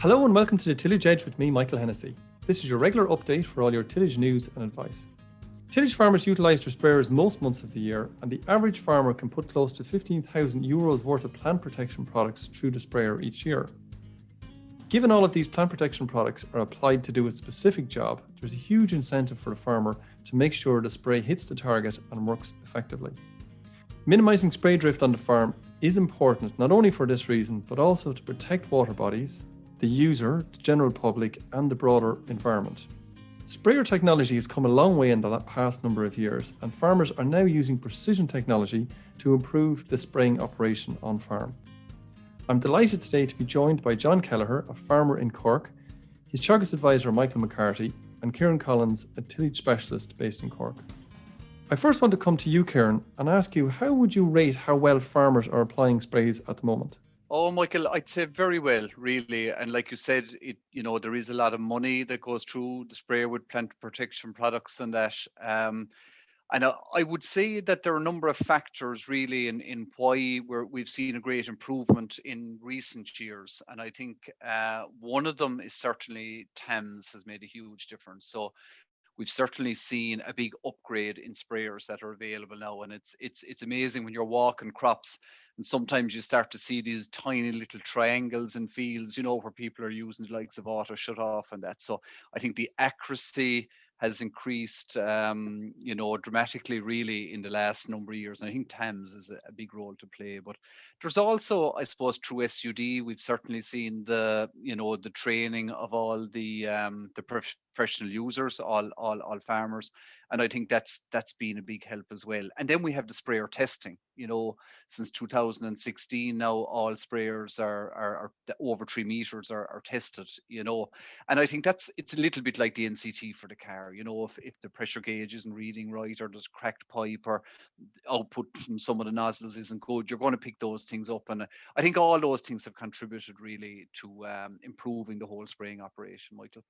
Hello and welcome to the Tillage Edge with me, Michael Hennessy. This is your regular update for all your tillage news and advice. Tillage farmers utilise their sprayers most months of the year, and the average farmer can put close to €15,000 worth of plant protection products through the sprayer each year. Given all of these plant protection products are applied to do a specific job, there's a huge incentive for the farmer to make sure the spray hits the target and works effectively. Minimising spray drift on the farm is important not only for this reason, but also to protect water bodies, the user, the general public, and the broader environment. Sprayer technology has come a long way in the past number of years, and farmers are now using precision technology to improve the spraying operation on farm. I'm delighted today to be joined by John Kelleher, a farmer in Cork, his Teagasc advisor Michael McCarthy, and Ciaran Collins, a tillage specialist based in Cork. I first want to come to you, Ciaran, and ask you, how would you rate how well farmers are applying sprays at the moment? Oh, Michael, I'd say very well, really. And like you said, there is a lot of money that goes through the sprayer with plant protection products and that. And I would say that there are a number of factors really in why we've seen a great improvement in recent years. And I think one of them is certainly Thames has made a huge difference. So we've certainly seen a big upgrade in sprayers that are available now. And it's amazing when you're walking crops and sometimes you start to see these tiny little triangles in fields, where people are using the likes of auto shut off and that. So I think the accuracy has increased, dramatically really in the last number of years. And I think Thames is a big role to play. But there's also, I suppose, through SUD, we've certainly seen the training of all the professional users, all farmers. And I think that's been a big help as well. And then we have the sprayer testing. Since 2016 now, all sprayers are over 3 meters are tested. And I think it's a little bit like the NCT for the car. If the pressure gauge isn't reading right, or there's cracked pipe, or output from some of the nozzles isn't good, you're going to pick those things up. And I think all those things have contributed really to improving the whole spraying operation, Michael.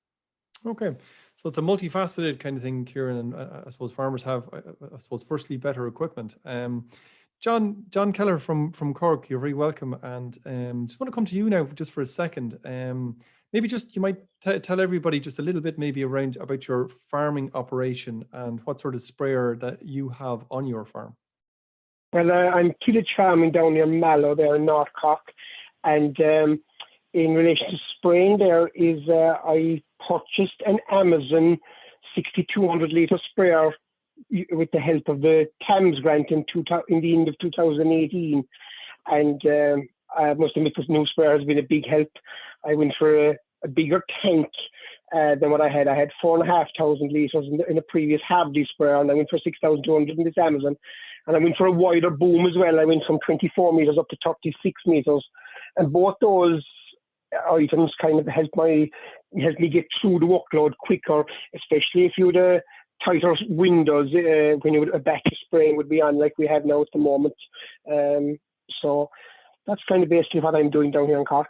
Okay, so it's a multifaceted kind of thing, Ciaran, and I suppose farmers have, firstly, better equipment. John Kelleher from Cork, you're very welcome, and just want to come to you now just for a second. Maybe just you might tell everybody just a little bit maybe about your farming operation and what sort of sprayer that you have on your farm. Well, I'm tillage farming down near Mallow there in North Cork, and in relation to spraying there is I purchased an Amazon 6,200 litre sprayer with the help of the Thames grant in the end of 2018, and I must admit this new sprayer has been a big help. I went for a bigger tank than what I had. I had 4,500 litres in a previous Harvey sprayer, and I went for 6,200 in this Amazon, and I went for a wider boom as well. I went from 24 metres up to 36 metres, and both those items kind of help me get through the workload quicker, especially if you had tighter windows when you a batch of spraying would be on like we have now at the moment. So that's kind of basically what I'm doing down here in Cork.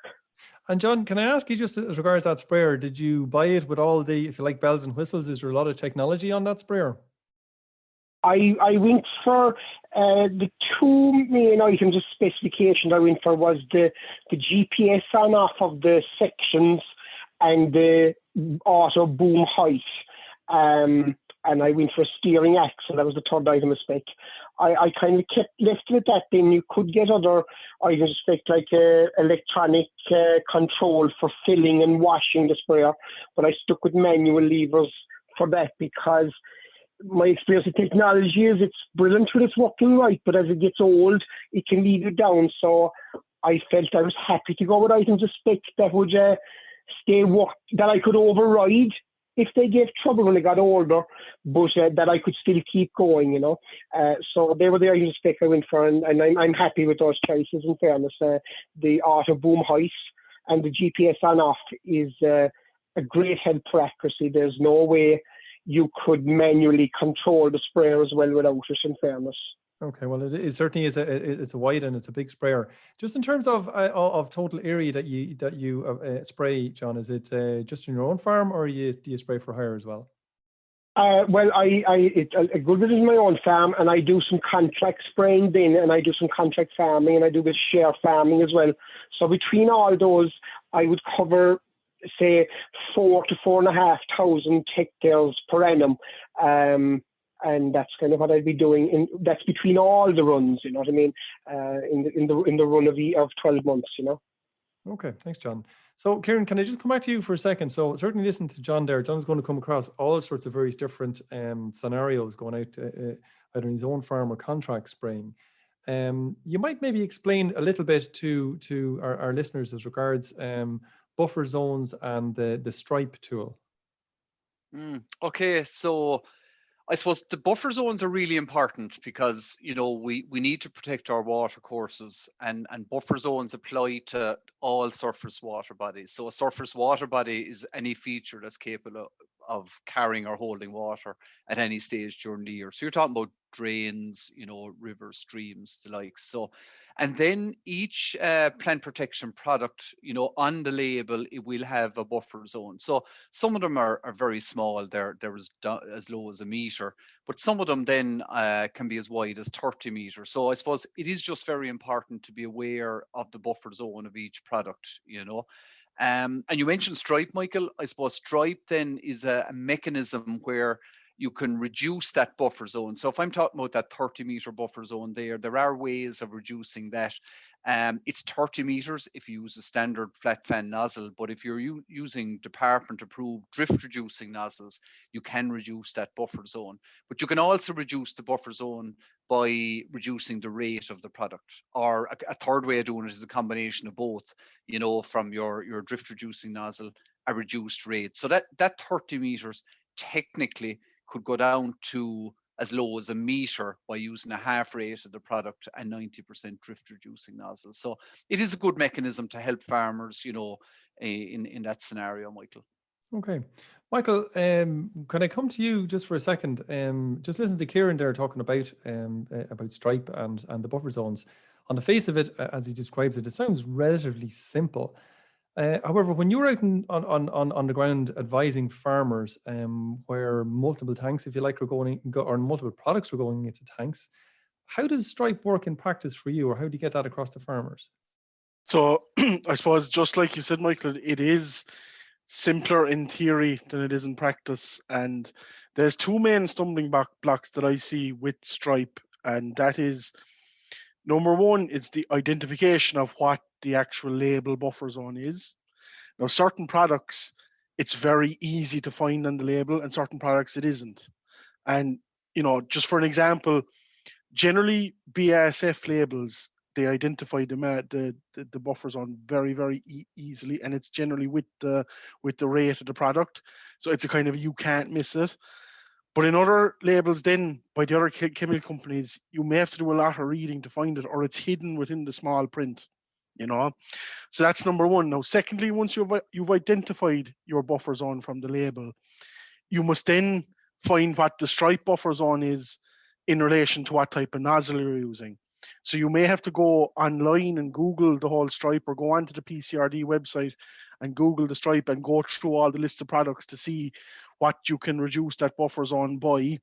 And John, can I ask you just as regards that sprayer, did you buy it with all the, if you like, bells and whistles? Is there a lot of technology on that sprayer? I went for the two main items of specifications I went for was the GPS on off of the sections and the auto boom height. And I went for a steering axle. That was the third item of spec. I kind of left it at that. Then you could get other items of spec like electronic control for filling and washing the sprayer, but I stuck with manual levers for that because my experience with technology is it's brilliant when it's working right, but as it gets old, it can leave you down. So I felt I was happy to go with items of spec that would that I could override if they gave trouble when they got older, but that I could still keep going, So they were the items of spec I went for, and I'm happy with those choices, in fairness. The auto boom height and the GPS on off is a great help for accuracy. There's no way you could manually control the sprayer as well without it, in fairness. Okay, well, it certainly is. It's a wide and it's a big sprayer. Just in terms of total area that you spray, John, is it just in your own farm, or do you spray for hire as well? Well, a good bit is my own farm, and I do some contract spraying then, and I do some contract farming, and I do a bit share farming as well. So between all those, I would cover say 4 to 4,500 hectares per annum. And that's kind of what I'd be doing. That's between all the runs, you know what I mean? In the run of 12 months, you know. Okay, thanks, John. So, Ciaran, can I just come back to you for a second? So, certainly listen to John there. John's going to come across all sorts of very different scenarios going out either in his own farm or contract spraying. You might maybe explain a little bit to our listeners as regards buffer zones and the stripe tool. Okay, so I suppose the buffer zones are really important because, you know, we need to protect our water courses, and buffer zones apply to all surface water bodies. So a surface water body is any feature that's capable of carrying or holding water at any stage during the year. So you're talking about drains, you know, rivers, streams, the like. So, and then each plant protection product, you know, on the label, it will have a buffer zone. So some of them are very small. They're as low as a meter, but some of them then can be as wide as 30 meters. So I suppose it is just very important to be aware of the buffer zone of each product, you know. And you mentioned stripe, Michael. I suppose stripe then is a mechanism where you can reduce that buffer zone. So if I'm talking about that 30-meter buffer zone there are ways of reducing that. It's 30 meters if you use a standard flat fan nozzle, but if you're using department-approved drift-reducing nozzles, you can reduce that buffer zone. But you can also reduce the buffer zone by reducing the rate of the product. Or a third way of doing it is a combination of both, you know, from your drift-reducing nozzle, a reduced rate. So that 30 meters technically could go down to as low as a meter by using a half rate of the product and 90% drift reducing nozzles. So it is a good mechanism to help farmers, you know, in that scenario, Michael. Okay. Michael, can I come to you just for a second? Just listen to Ciaran there talking about stripe and the buffer zones. On the face of it, as he describes it, it sounds relatively simple. However, when you're out on the ground advising farmers where multiple tanks, if you like, or multiple products are going into tanks, how does stripe work in practice for you, or how do you get that across to farmers? So I suppose just like you said, Michael, it is simpler in theory than it is in practice. And there's two main stumbling blocks that I see with stripe, and that is, number one, it's the identification of what the actual label buffer zone is. Now, certain products, it's very easy to find on the label, and certain products it isn't. And, you know, just for an example, generally BASF labels, they identify the buffer zone very, very easily, and it's generally with the rate of the product. So it's a kind of, you can't miss it. But in other labels then, by the other chemical companies, you may have to do a lot of reading to find it, or it's hidden within the small print, you know. So that's number one. Now, secondly, once you've identified your buffer zone from the label, you must then find what the stripe buffer zone is in relation to what type of nozzle you're using. So you may have to go online and Google the whole stripe, or go onto the PCRD website and Google the stripe and go through all the list of products to see what you can reduce that buffer zone by,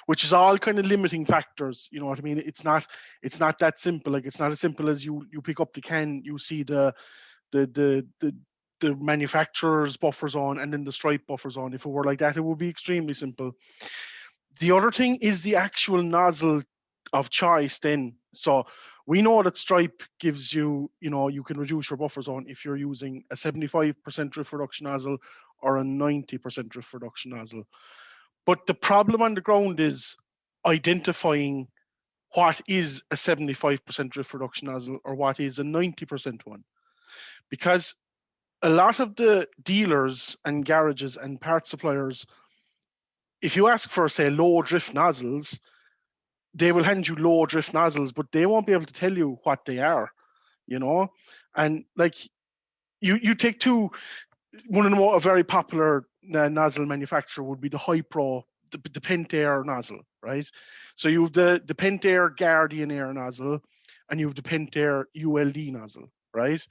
which is all kind of limiting factors. You know what I mean? It's not that simple. Like, it's not as simple as you pick up the can, you see the manufacturer's buffer zone and then the stripe buffer zone. If it were like that, it would be extremely simple. The other thing is the actual nozzle of choice then. So we know that stripe gives you, you know, you can reduce your buffer zone if you're using a 75% drift reduction nozzle or a 90% drift reduction nozzle. But the problem on the ground is identifying what is a 75% drift reduction nozzle or what is a 90% one. Because a lot of the dealers and garages and part suppliers, if you ask for, say, low drift nozzles, they will hand you low drift nozzles, but they won't be able to tell you what they are, you know? And like, you take one of the more very popular nozzle manufacturer would be the Hypro, the Pentair nozzle, right? So you have the Pentair Guardian Air nozzle, and you have the Pentair ULD nozzle, right?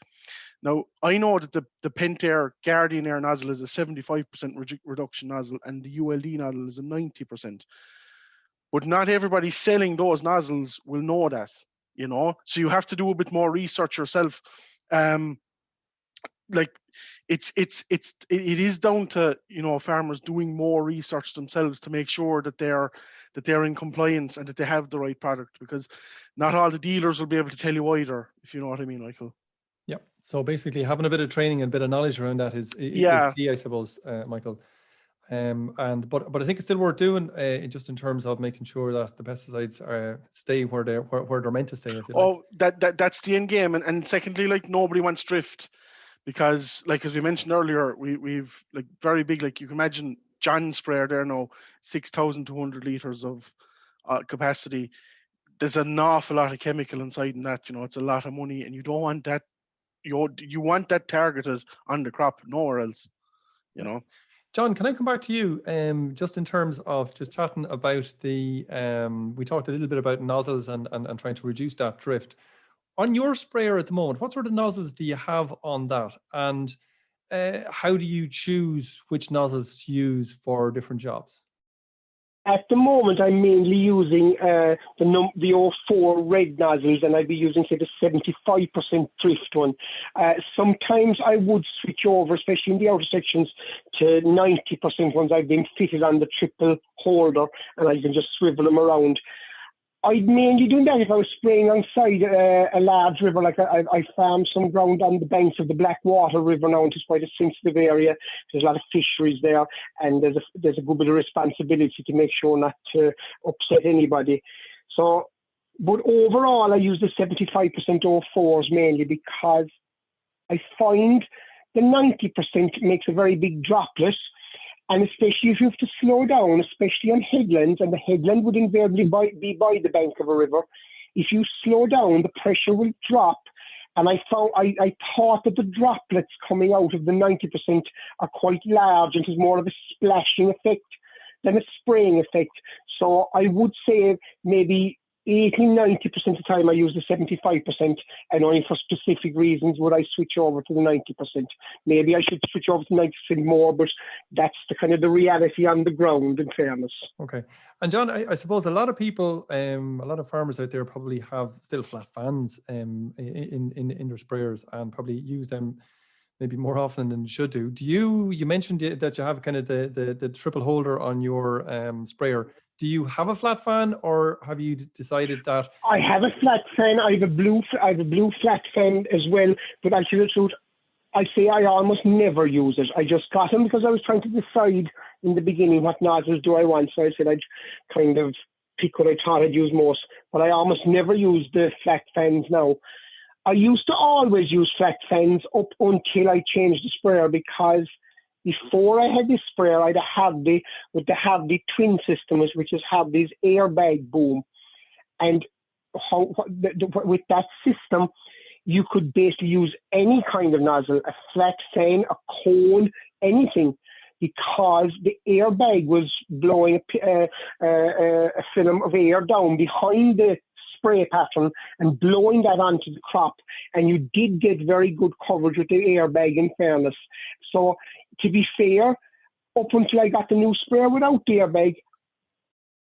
Now, I know that the Pentair Guardian Air nozzle is a 75% reduction nozzle, and the ULD nozzle is a 90%. But not everybody selling those nozzles will know that, you know? So you have to do a bit more research yourself. Like, it is down to, you know, farmers doing more research themselves to make sure that they're in compliance and that they have the right product, because not all the dealers will be able to tell you either, if you know what I mean, Michael. Yeah. So basically, having a bit of training and a bit of knowledge around that is key, I suppose, Michael. But I think it's still worth doing, just in terms of making sure that the pesticides stay where they're meant to stay. If you like. That's the end game, and secondly, like, nobody wants drift, because, like, as we mentioned earlier, we've like very big, like, you can imagine John's sprayer there now, 6,200 liters of capacity. There's an awful lot of chemical inside in that, you know, it's a lot of money, and you don't want that. You want that targeted on the crop, nowhere else, you know. John, can I come back to you? Just in terms of just chatting about the, we talked a little bit about nozzles and trying to reduce that drift. On your sprayer at the moment, what sort of nozzles do you have on that? And how do you choose which nozzles to use for different jobs? At the moment, I'm mainly using the 04 red nozzles, and I'd be using, say, the 75% drift one. Sometimes I would switch over, especially in the outer sections, to 90% ones. I've been fitted on the triple holder, and I can just swivel them around. I'd mainly do that if I was spraying alongside a large river. Like I farm some ground on the banks of the Blackwater River now, which is quite a sensitive area. There's a lot of fisheries there, and there's a good bit of responsibility to make sure not to upset anybody. So, but overall, I use the 75% 04s mainly, because I find the 90% makes a very big droplet. And especially if you have to slow down, especially on headlands, and the headland would invariably be by the bank of a river. If you slow down, the pressure will drop. And I thought that the droplets coming out of the 90% are quite large, and it's more of a splashing effect than a spraying effect. So I would say maybe 80-90% of the time I use the 75%, and only for specific reasons would I switch over to the 90%. Maybe I should switch over to 90% more, but that's the kind of the reality on the ground, in fairness. Okay. And John, I suppose a lot of people, a lot of farmers out there probably have still flat fans in their sprayers, and probably use them maybe more often than you should do. You mentioned that you have kind of the triple holder on your sprayer. Do you have a flat fan, or have you decided that? I have a flat fan. I have a blue flat fan as well. But I'll tell you the truth, I say I almost never use it. I just got them because I was trying to decide in the beginning what nozzles do I want. So I said I'd kind of pick what I thought I'd use most. But I almost never use the flat fans now. I used to always use flat fans up until I changed the sprayer, because before I had this sprayer, I'd have the twin system, which is have this airbag boom. And with that system, you could basically use any kind of nozzle, a flat fan, a cone, anything, because the airbag was blowing a film of air down behind the spray pattern and blowing that onto the crop, and you did get very good coverage with the airbag, in fairness. So to be fair, up until I got the new sprayer without the airbag,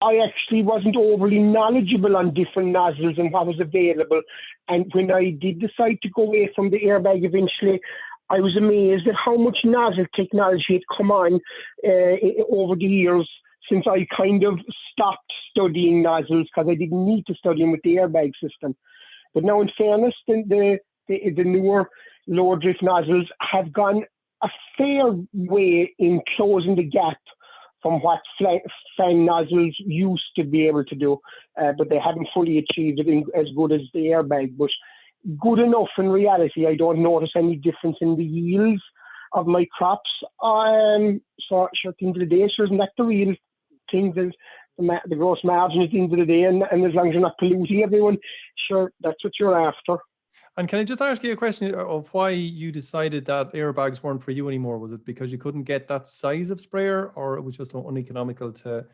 I actually wasn't overly knowledgeable on different nozzles and what was available. And when I did decide to go away from the airbag eventually, I was amazed at how much nozzle technology had come on over the years, since I kind of stopped studying nozzles because I didn't need to study them with the airbag system. But now, in fairness, the newer lower drift nozzles have gone a fair way in closing the gap from what fan nozzles used to be able to do, but they haven't fully achieved it as good as the airbag. But good enough in reality. I don't notice any difference in the yields of my crops. So sure, at the end of the day, sure, isn't that the real thing? The gross margin at the end of the day, and as long as you're not polluting everyone, sure, that's what you're after. And can I just ask you a question of why you decided that airbags weren't for you anymore? Was it because you couldn't get that size of sprayer, or it was just uneconomical to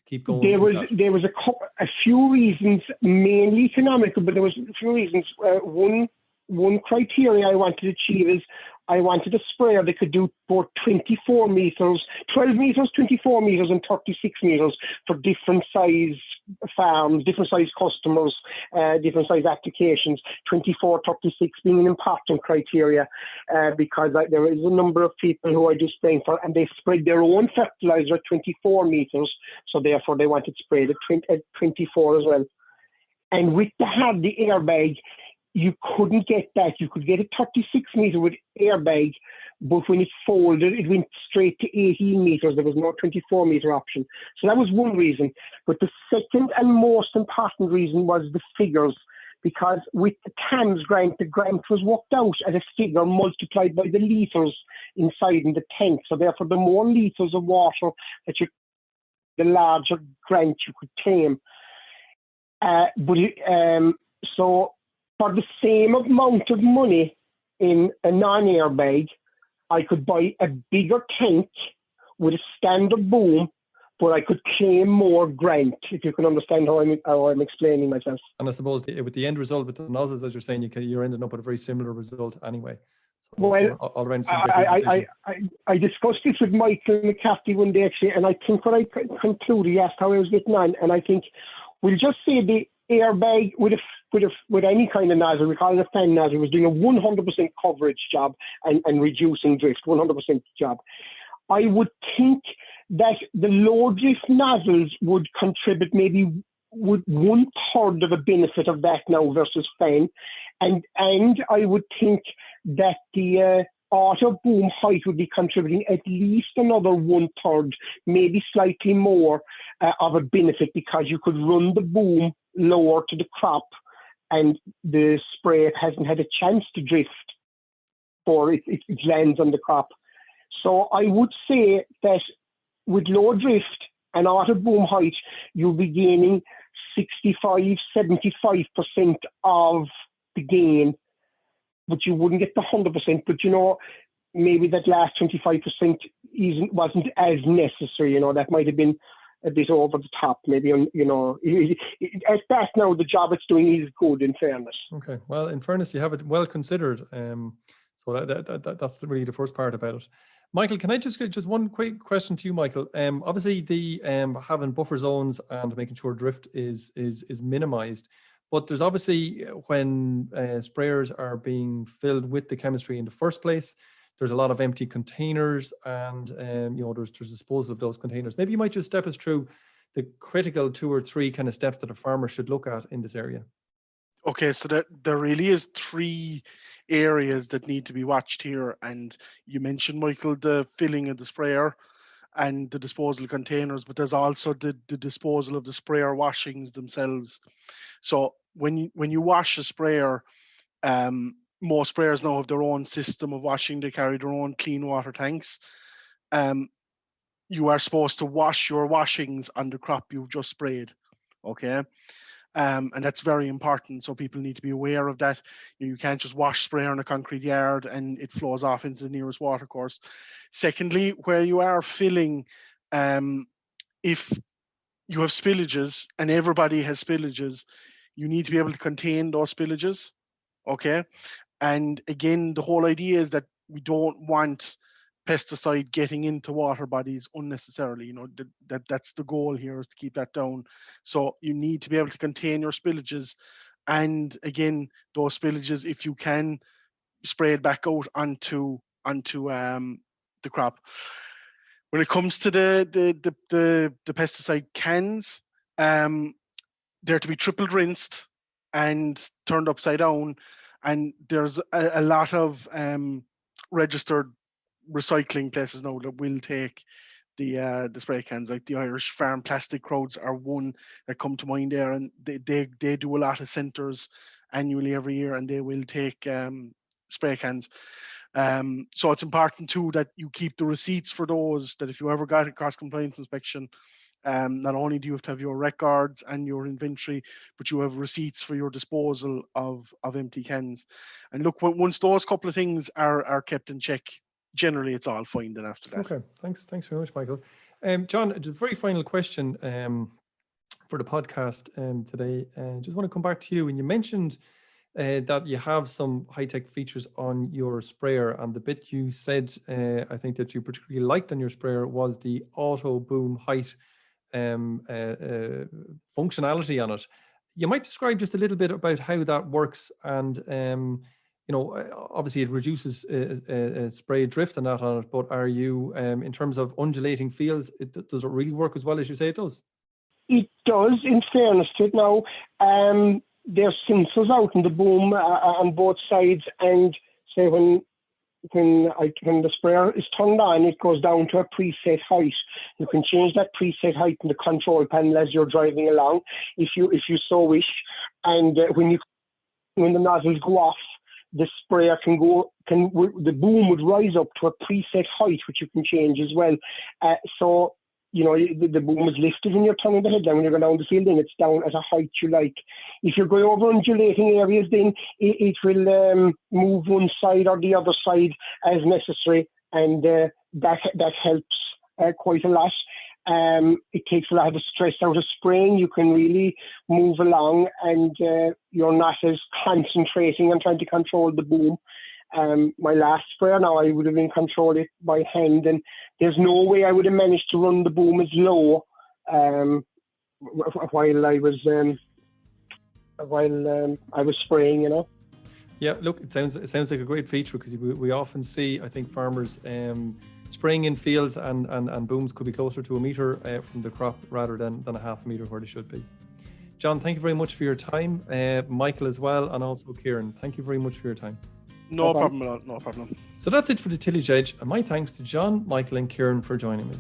keep going? There was a few reasons, mainly economical, but there was a few reasons. One criteria I wanted to achieve is I wanted a sprayer that could do both 24 meters, 12 meters, 24 meters, and 36 meters for different size farms, different size customers, different size applications, 24, 36 being an important criteria, because there is a number of people who I do spraying for, and they spread their own fertilizer at 24 meters, so therefore they wanted sprayed at 24 as well. And with the airbag, you couldn't get that. You could get a 36 meter with airbag, but when it folded, it went straight to 18 meters. There was no 24 meter option. So that was one reason. But the second and most important reason was the figures, because with the TAMS grant, the grant was worked out at a figure multiplied by the litres inside in the tank. So therefore, the more litres of water that the larger grant you could claim. So for the same amount of money in a non-airbag, I could buy a bigger tank with a standard boom, but I could claim more grant, if you can understand how I'm explaining myself. And I suppose with the end result with the nozzles, as you're saying, you're ending up with a very similar result anyway. So well, all around seems like I discussed this with Michael McCarthy one day, actually, and I think what I concluded, he asked how I was getting on, and I think we'll just say the airbag with any kind of nozzle, we call it a fan nozzle, was doing a 100% coverage job and reducing drift, 100% job. I would think that the low drift nozzles would contribute maybe with 1/3 of a benefit of that now versus fan, and I would think that the auto boom height would be contributing at least another 1/3, maybe slightly more of a benefit, because you could run the boom lower to the crop and the spray hasn't had a chance to drift before it lands on the crop. So I would say that with low drift and auto boom height, you'll be gaining 65-75% of the gain, but you wouldn't get the 100%. But maybe that last 25% wasn't as necessary. That might have been a bit over the top, maybe. At that now, the job it's doing is good, in fairness. Okay. Well, in fairness, you have it well considered. So that's really the first part about it. Michael, can I just one quick question to you, Michael? Obviously, the having buffer zones and making sure drift is minimized, but there's obviously when sprayers are being filled with the chemistry in the first place, there's a lot of empty containers, and there's disposal of those containers. Maybe you might just step us through the critical 2 or 3 kind of steps that a farmer should look at in this area. Okay, so there really is 3 areas that need to be watched here, and you mentioned, Michael, the filling of the sprayer and the disposal containers, but there's also the disposal of the sprayer washings themselves. So when you wash a sprayer, most sprayers now have their own system of washing. They carry their own clean water tanks. You are supposed to wash your washings on the crop you've just sprayed, okay? And that's very important, so people need to be aware of that. You can't just wash sprayer in a concrete yard and it flows off into the nearest water course. Secondly, where you are filling, if you have spillages, and everybody has spillages, you need to be able to contain those spillages, okay? And again, the whole idea is that we don't want pesticide getting into water bodies unnecessarily. That's the goal here, is to keep that down. So you need to be able to contain your spillages, and again, those spillages, if you can, spray it back out onto the crop. When it comes to the pesticide cans, they're to be triple rinsed and turned upside down, and there's a lot of registered recycling places now that will take the spray cans, like the Irish Farm Plastic Crowds are one that come to mind there, and they do a lot of centres annually every year, and they will take spray cans. So it's important too that you keep the receipts for those, that if you ever got a cost compliance inspection, not only do you have to have your records and your inventory, but you have receipts for your disposal of empty cans. And look, once those couple of things are kept in check, generally it's all fine then after that. Okay, thanks very much, Michael. John, just a very final question for the podcast today. Just want to come back to you, and you mentioned that you have some high-tech features on your sprayer, and the bit you said I think that you particularly liked on your sprayer was the auto boom height functionality on it. You might describe just a little bit about how that works, and obviously it reduces spray drift and that on it. But are you, in terms of undulating fields, does it really work as well as you say it does? It does, in fairness to it. Now, there's sensors out in the boom on both sides, and say when the sprayer is turned on, it goes down to a preset height. You can change that preset height in the control panel as you're driving along, if you so wish. And when the nozzles go off, the sprayer the boom would rise up to a preset height, which you can change as well. So the boom is lifted when you're turning the head down. When you go down the field, then it's down at a height you like. If you're going over undulating areas, then it will move one side or the other side as necessary, and that helps quite a lot. It takes a lot of the stress out of spraying. You can really move along, and you're not as concentrating on trying to control the boom. My last sprayer, now I would have been controlled it by hand, and there's no way I would have managed to run the boom as low while I was spraying. Yeah, look, it sounds like a great feature, because we often see, I think, farmers spraying in fields and booms could be closer to a metre from the crop rather than a half a metre where they should be. John, thank you very much for your time. Michael as well, and also Ciaran, thank you very much for your time. No problem at all, no problem. So that's it for the Tillage Edge, and my thanks to John, Michael and Ciaran for joining me.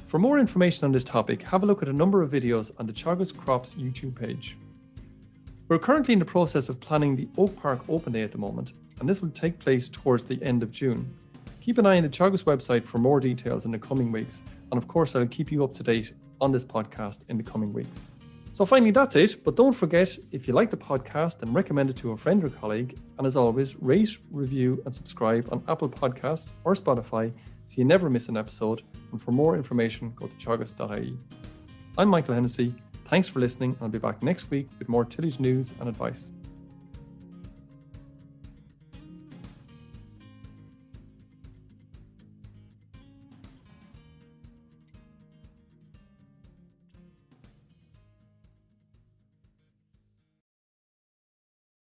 For more information on this topic, have a look at a number of videos on the Teagasc Crops YouTube page. We're currently in the process of planning the Oak Park Open Day at the moment, and this will take place towards the end of June. Keep an eye on the Teagasc website for more details in the coming weeks, and of course I'll keep you up to date on this podcast in the coming weeks. So finally, that's it, but don't forget, if you like the podcast, then recommend it to a friend or colleague, and as always, rate, review and subscribe on Apple Podcasts or Spotify so you never miss an episode, and for more information go to teagasc.ie. I'm Michael Hennessy, thanks for listening, and I'll be back next week with more tillage news and advice.